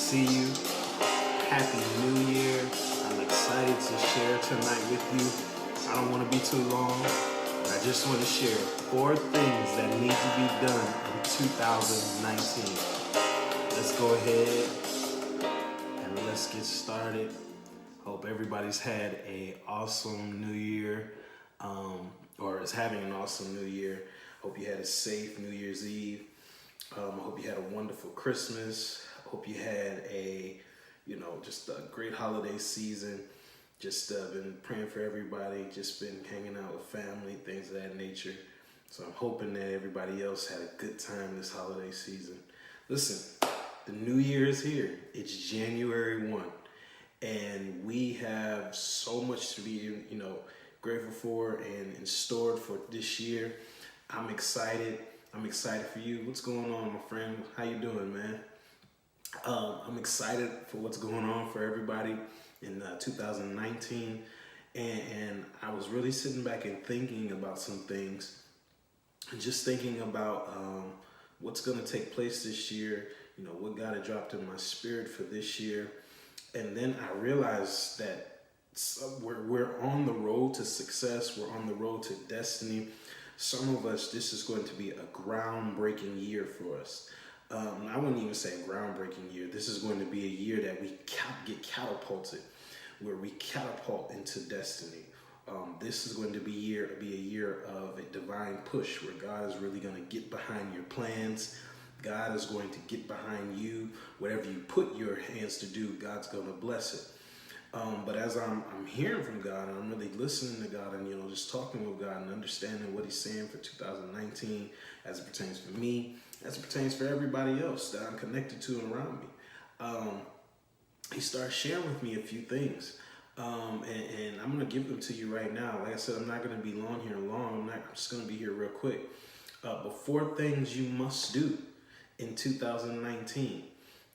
see you. Happy New Year. I'm excited to share tonight with you. I don't want to be too long. I just want to share 4 things that need to be done in 2019. Let's go ahead and let's get started. Hope everybody's had an awesome New Year, or is having an awesome New Year. Hope you had a safe New Year's Eve. I hope you had a wonderful Christmas. Hope you had just a great holiday season. Just been praying for everybody. Just been hanging out with family, things of that nature. So I'm hoping that everybody else had a good time this holiday season. Listen, the New Year is here. It's January 1. And we have so much to be, grateful for and stored for this year. I'm excited. I'm excited for you. What's going on, my friend? How you doing, man? I'm excited for what's going on for everybody in 2019. And I was really sitting back and thinking about some things. And just thinking about what's going to take place this year. What God had dropped in my spirit for this year. And then I realized that we're on the road to success. We're on the road to destiny. Some of us, this is going to be a groundbreaking year for us. I wouldn't even say a groundbreaking year. This is going to be a year that we get catapulted, where we catapult into destiny. This is going to be a year of a divine push, where God is really going to get behind your plans. God is going to get behind you. Whatever you put your hands to do, God's going to bless it. But as I'm hearing from God, and I'm really listening to God, and just talking with God and understanding what He's saying for 2019, as it pertains for me, as it pertains for everybody else that I'm connected to and around me, He started sharing with me a few things, and I'm going to give them to you right now. Like I said, I'm not going to be long. I'm just going to be here real quick. But 4 things you must do in 2019.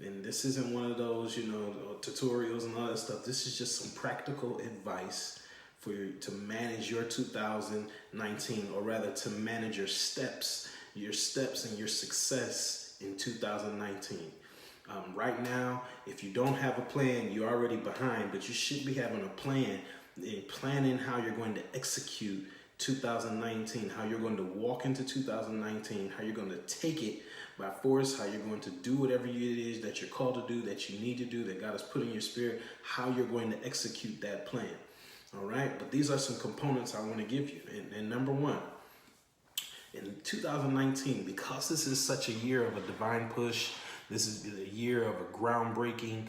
And this isn't one of those, tutorials and all that stuff. This is just some practical advice for you to manage your 2019, or rather to manage your steps and your success in 2019. Right now, if you don't have a plan, you're already behind, but you should be having a plan and planning how you're going to execute 2019, how you're going to walk into 2019, how you're going to take it by force, how you're going to do whatever it is that you're called to do, that you need to do, that God has put in your spirit, how you're going to execute that plan. All right? But these are some components I want to give you. And number 1, in 2019, because this is such a year of a divine push, this is a year of a groundbreaking,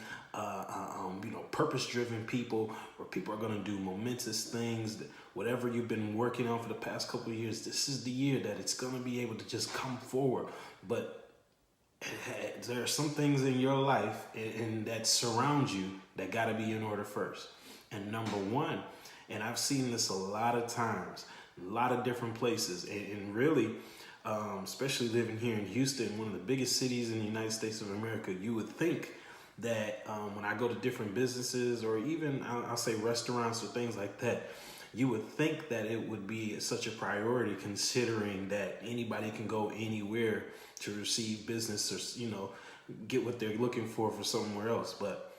purpose-driven people, where people are going to do momentous things. Whatever you've been working on for the past couple of years, this is the year that it's going to be able to just come forward. But there are some things in your life and that surround you that got to be in order first. And number 1, and I've seen this a lot of times, a lot of different places, and really, especially living here in Houston, one of the biggest cities in the United States of America, you would think that when I go to different businesses, or even I'll say restaurants or things like that, you would think that it would be such a priority, considering that anybody can go anywhere to receive business or, get what they're looking for somewhere else. But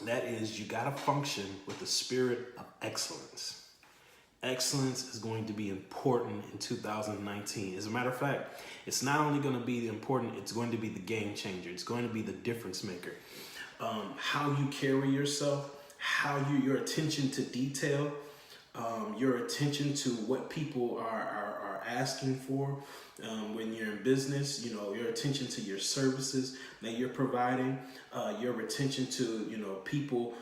that is, you got to function with the spirit of excellence. Excellence is going to be important in 2019. As a matter of fact, it's not only going to be important, it's going to be the game changer. It's going to be the difference maker. How you carry yourself, your attention to detail, your attention to what people are asking for when you're in business, your attention to your services that you're providing, your attention to, people,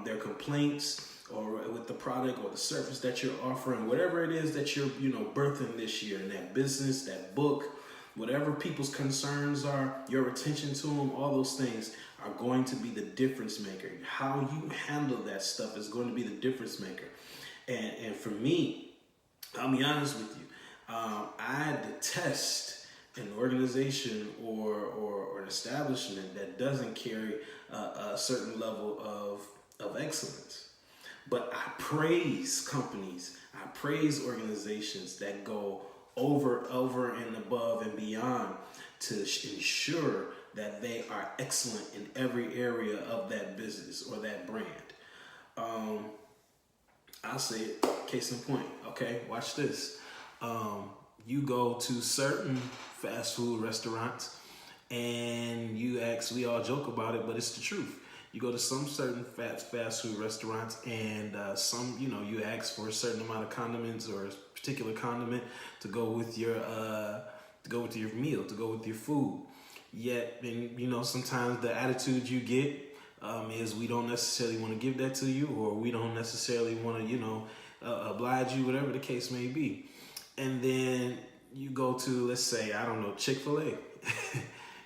their complaints, or with the product or the service that you're offering, whatever it is that you're, birthing this year in that business, that book, whatever people's concerns are, your attention to them, all those things are going to be the difference maker. How you handle that stuff is going to be the difference maker. And for me, I'll be honest with you, I detest an organization or an establishment that doesn't carry a certain level of excellence. But I praise companies, I praise organizations that go over and above and beyond to ensure that they are excellent in every area of that business or that brand. I'll say it, case in point. Okay, watch this. You go to certain fast food restaurants and you ask, we all joke about it, but it's the truth. You go to some certain fast food restaurants and you ask for a certain amount of condiments or a particular condiment to go with your meal, to go with your food. Yet, and sometimes the attitude you get is we don't necessarily want to give that to you, or we don't necessarily want to, oblige you, whatever the case may be. And then you go to, let's say, I don't know, Chick-fil-A.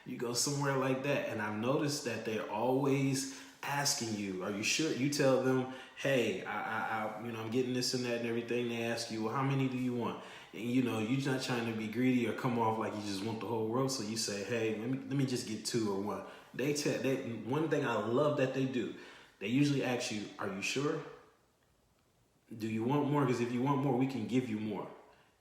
You go somewhere like that, and I've noticed that they're always asking you, are you sure? You tell them, hey, I'm getting this and that and everything. They ask you, well, how many do you want? And you're not trying to be greedy or come off like you just want the whole world. So you say, hey, let me just get 2 or 1. One thing I love that they do, they usually ask you, are you sure? Do you want more? Because if you want more, we can give you more.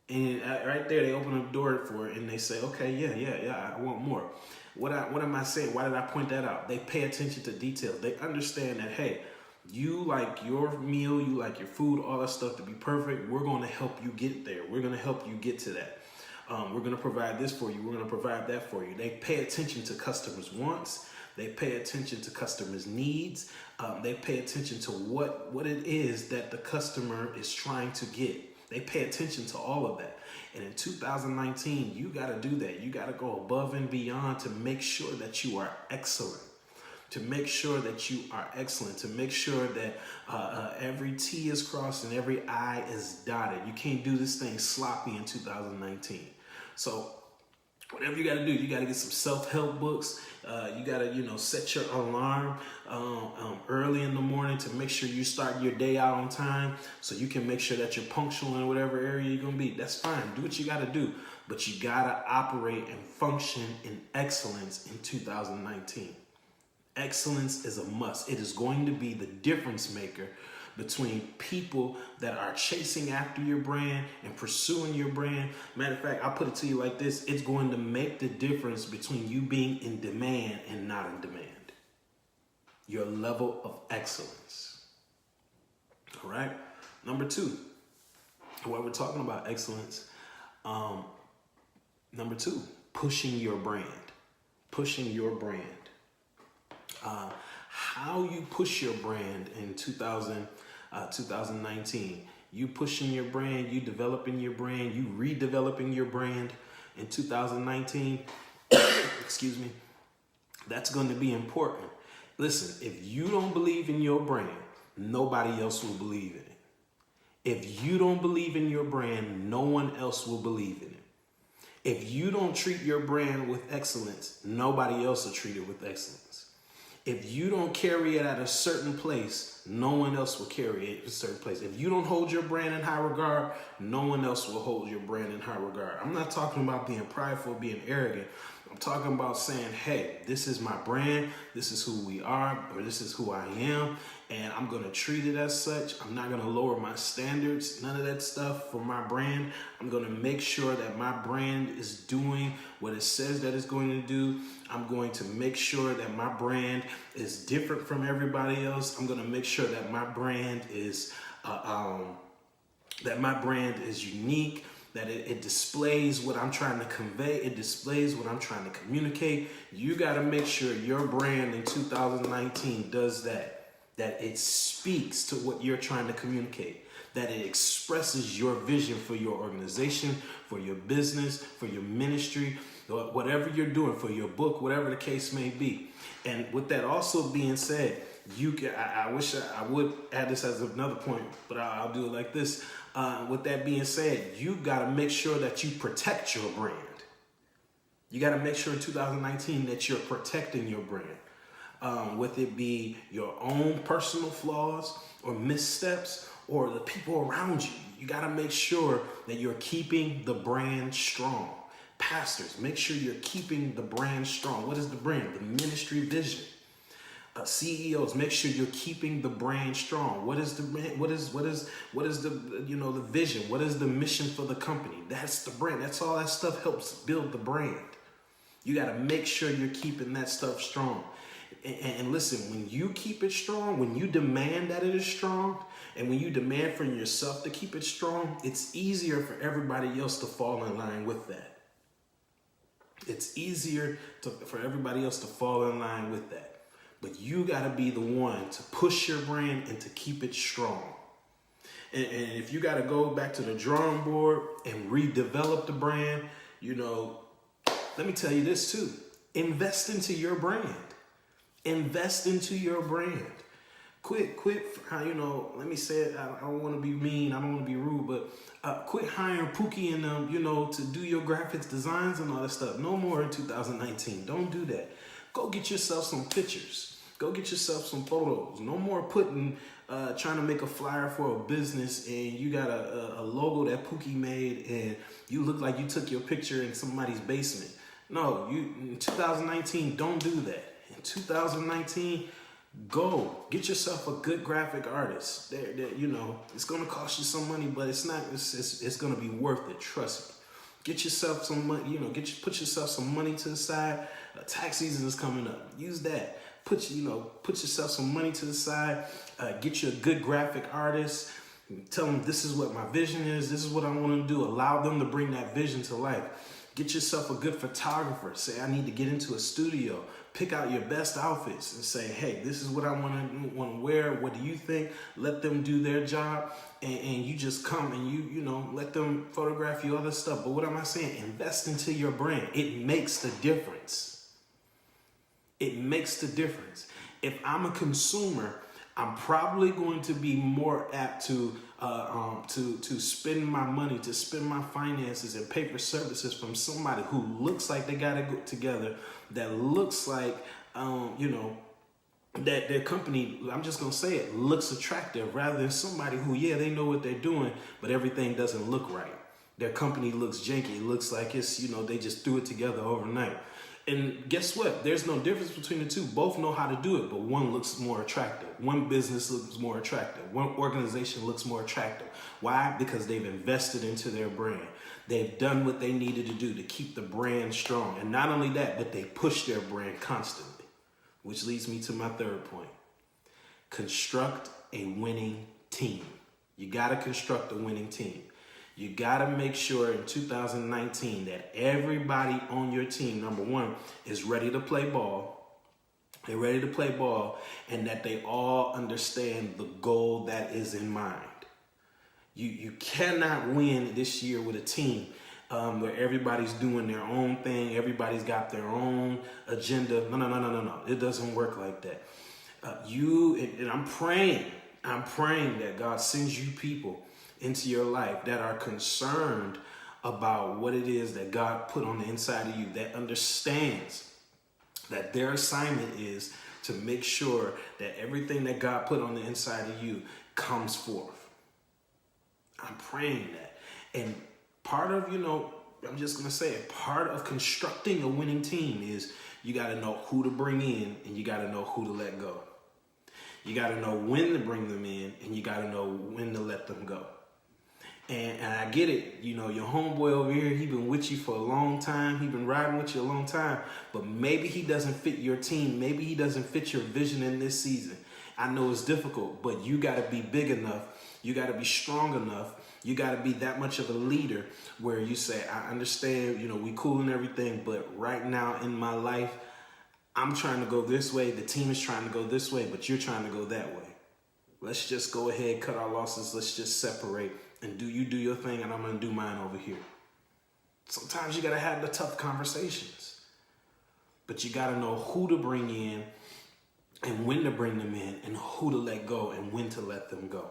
And right there, they open up the door for it and they say, okay, yeah, I want more. What am I saying? Why did I point that out? They pay attention to details. They understand that, hey, you like your meal, you like your food, all that stuff to be perfect. We're going to help you get there. We're going to help you get to that. We're going to provide this for you. We're going to provide that for you. They pay attention to customers' wants. They pay attention to customers' needs. They pay attention to what it is that the customer is trying to get. They pay attention to all of that. And in 2019, you got to do that. You got to go above and beyond to make sure that you are excellent. To make sure that you are excellent. To make sure that every T is crossed and every I is dotted. You can't do this thing sloppy in 2019. So whatever you got to do, you got to get some self-help books. You got to, set your alarm early in the morning to make sure you start your day out on time so you can make sure that you're punctual in whatever area you're going to be. That's fine. Do what you got to do. But you got to operate and function in excellence in 2019. Excellence is a must. It is going to be the difference maker between people that are chasing after your brand and pursuing your brand. Matter of fact, I'll put it to you like this. It's going to make the difference between you being in demand and not in demand. Your level of excellence. All right. Number 2, while we're talking about excellence, number 2, pushing your brand. Pushing your brand. How you push your brand in 2019. You pushing your brand, you developing your brand, you redeveloping your brand in 2019. Excuse me. That's going to be important. Listen, if you don't believe in your brand, nobody else will believe in it. If you don't believe in your brand, no one else will believe in it. If you don't treat your brand with excellence, nobody else will treat it with excellence. If you don't carry it at a certain place, no one else will carry it at a certain place. If you don't hold your brand in high regard, no one else will hold your brand in high regard. I'm not talking about being prideful, being arrogant. I'm talking about saying, hey, this is my brand. This is who we are, or this is who I am. And I'm going to treat it as such. I'm not going to lower my standards, none of that stuff for my brand. I'm going to make sure that my brand is doing what it says that it's going to do. I'm going to make sure that my brand is different from everybody else. I'm going to make sure that my brand is unique, that it displays what I'm trying to convey. It displays what I'm trying to communicate. You got to make sure your brand in 2019 does that it speaks to what you're trying to communicate, that it expresses your vision for your organization, for your business, for your ministry, whatever you're doing, for your book, whatever the case may be. And with that also being said, I wish I would add this as another point, but I'll do it like this. With that being said, you got to make sure that you protect your brand. You got to make sure in 2019 that you're protecting your brand. Whether it be your own personal flaws or missteps or the people around you. You got to make sure that you're keeping the brand strong. Pastors, make sure you're keeping the brand strong. What is the brand? The ministry vision. CEOs, make sure you're keeping the brand strong. What is the brand? What is the the vision? What is the mission for the company? That's the brand. That's all that stuff helps build the brand. You got to make sure you're keeping that stuff strong. And listen, when you keep it strong, when you demand that it is strong, and when you demand from yourself to keep it strong, it's easier for everybody else to fall in line with that. It's easier for everybody else to fall in line with that. But you got to be the one to push your brand and to keep it strong. And if you got to go back to the drawing board and redevelop the brand, let me tell you this too. Invest into your brand. Invest into your brand. Quit, let me say it, I don't want to be mean, I don't want to be rude, but quit hiring Pookie and them, to do your graphics designs and all that stuff. No more in 2019. Don't do that. Go get yourself some pictures. Go get yourself some photos. No more trying to make a flyer for a business and you got a logo that Pookie made and you look like you took your picture in somebody's basement. No, in 2019, don't do that. In 2019, go get yourself a good graphic artist. It's gonna cost you some money, but it's not. It's gonna be worth it. Trust me. Get yourself some money. Put yourself some money to the side. Tax season is coming up. Use that. Put yourself some money to the side. Get you a good graphic artist. Tell them this is what my vision is. This is what I want to do. Allow them to bring that vision to life. Get yourself a good photographer. Say, I need to get into a studio. Pick out your best outfits and say, hey, this is what I want to wear. What do you think? Let them do their job. And you just come and you let them photograph you, other stuff. But what am I saying? Invest into your brand. It makes the difference. It makes the difference. If I'm a consumer, I'm probably going to be more apt to spend my money, to spend my finances and pay for services from somebody who looks like they got it together, that looks like, that their company, I'm just going to say it, looks attractive, rather than somebody who, they know what they're doing, but everything doesn't look right. Their company looks janky. It looks like it's, they just threw it together overnight. And guess what? There's no difference between the two. Both know how to do it, but one looks more attractive. One business looks more attractive. One organization looks more attractive. Why? Because they've invested into their brand. They've done what they needed to do to keep the brand strong. And not only that, but they push their brand constantly, which leads me to my third point. Construct a winning team. You got to construct a winning team. You got to make sure in 2019 that everybody on your team, number one, is ready to play ball. They're ready to play ball, and that they all understand the goal that is in mind. You cannot win this year with a team where everybody's doing their own thing. Everybody's got their own agenda. No. It doesn't work like that. And I'm praying that God sends you people into your life that are concerned about what it is that God put on the inside of you, that understands that their assignment is to make sure that everything that God put on the inside of you comes forth. I'm praying that. And part of, I'm just going to say it, part of constructing a winning team is you got to know who to bring in and you got to know who to let go. You got to know when to bring them in and you got to know when to let them go. And I get it, your homeboy over here, he been with you for a long time. He been riding with you a long time, but maybe he doesn't fit your team. Maybe he doesn't fit your vision in this season. I know it's difficult, but you got to be big enough. You got to be strong enough. You got to be that much of a leader where you say, I understand, we cool and everything, but right now in my life, I'm trying to go this way. The team is trying to go this way, but you're trying to go that way. Let's just go ahead, cut our losses. Let's just separate. And do your thing, and I'm going to do mine over here. Sometimes you got to have the tough conversations. But you got to know who to bring in and when to bring them in and who to let go and when to let them go.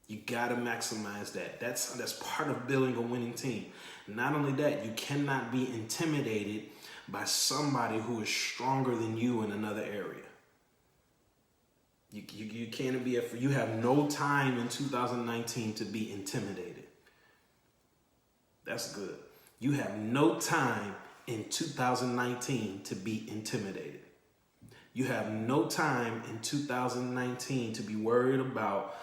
You got to maximize that. That's part of building a winning team. Not only that, you cannot be intimidated by somebody who is stronger than you in another area. You can't be, you have no time in 2019 to be intimidated. That's good. You have no time in 2019 to be intimidated. You have no time in 2019 to be worried about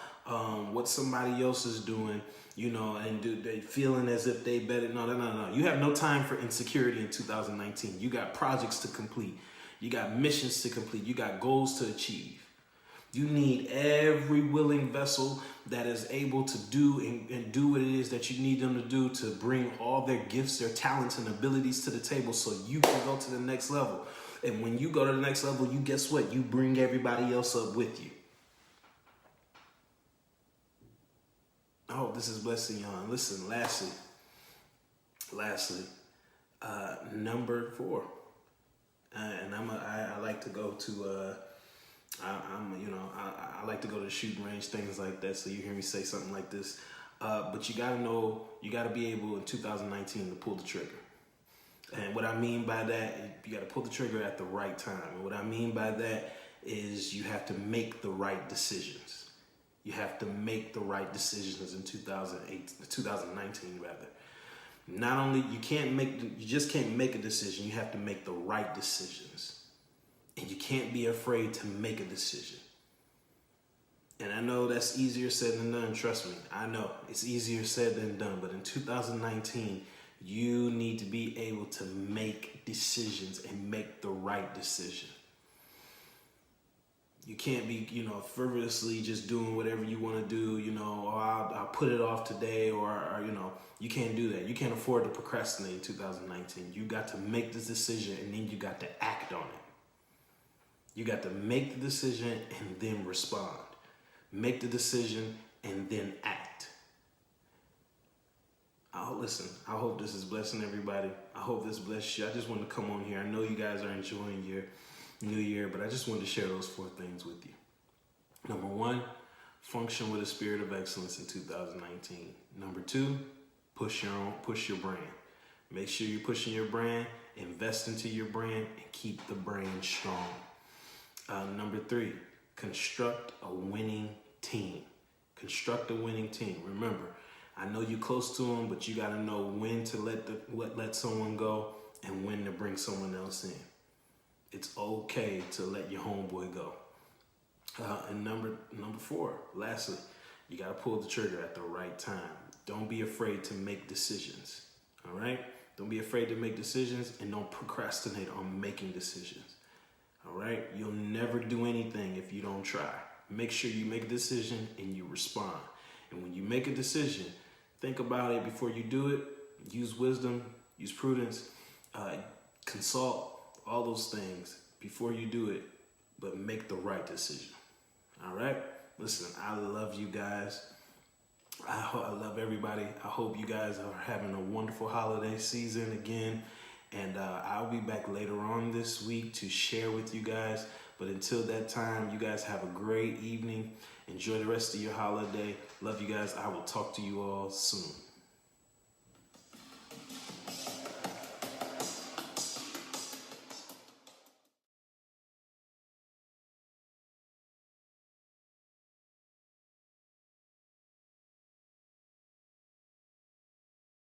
what somebody else is doing, and do they feeling as if they better. No. You have no time for insecurity in 2019. You got projects to complete. You got missions to complete. You got goals to achieve. You need every willing vessel that is able to do and do what it is that you need them to do to bring all their gifts, their talents, and abilities to the table so you can go to the next level. And when you go to the next level, you guess what? You bring everybody else up with you. I hope this is blessing y'all. And listen, lastly, number 4. And I like to go to I like to go to the shooting range, things like that. So you hear me say something like this, but you gotta be able in 2019 to pull the trigger. And what I mean by that, you gotta pull the trigger at the right time. And what I mean by that is you have to make the right decisions. You have to make the right decisions in 2019 rather. Not only you just can't make a decision. You have to make the right decisions. And you can't be afraid to make a decision. And I know that's easier said than done, trust me. I know it's easier said than done. But in 2019, you need to be able to make decisions and make the right decision. You can't be, frivolously just doing whatever you want to do, or I'll put it off today, or you can't do that. You can't afford to procrastinate in 2019. You got to make this decision and then you got to act on it. You got to make the decision and then respond. Make the decision and then act. Listen, I hope this is blessing everybody. I hope this blesses you. I just wanted to come on here. I know you guys are enjoying your new year, but I just wanted to share those 4 things with you. Number 1, function with a spirit of excellence in 2019. Number 2, push your brand. Make sure you're pushing your brand, invest into your brand, and keep the brand strong. Number 3, construct a winning team. Construct a winning team. Remember, I know you're close to them, but you got to know when to let someone go and when to bring someone else in. It's okay to let your homeboy go. And number 4, lastly, you got to pull the trigger at the right time. Don't be afraid to make decisions. All right? Don't be afraid to make decisions, and don't procrastinate on making decisions. All right? You'll never do anything if you don't try. Make sure you make a decision and you respond. And when you make a decision, think about it before you do it. Use wisdom, use prudence, consult, all those things before you do it, but make the right decision. All right? Listen, I love you guys. I love everybody. I hope you guys are having a wonderful holiday season again. And I'll be back later on this week to share with you guys. But until that time, you guys have a great evening. Enjoy the rest of your holiday. Love you guys. I will talk to you all soon.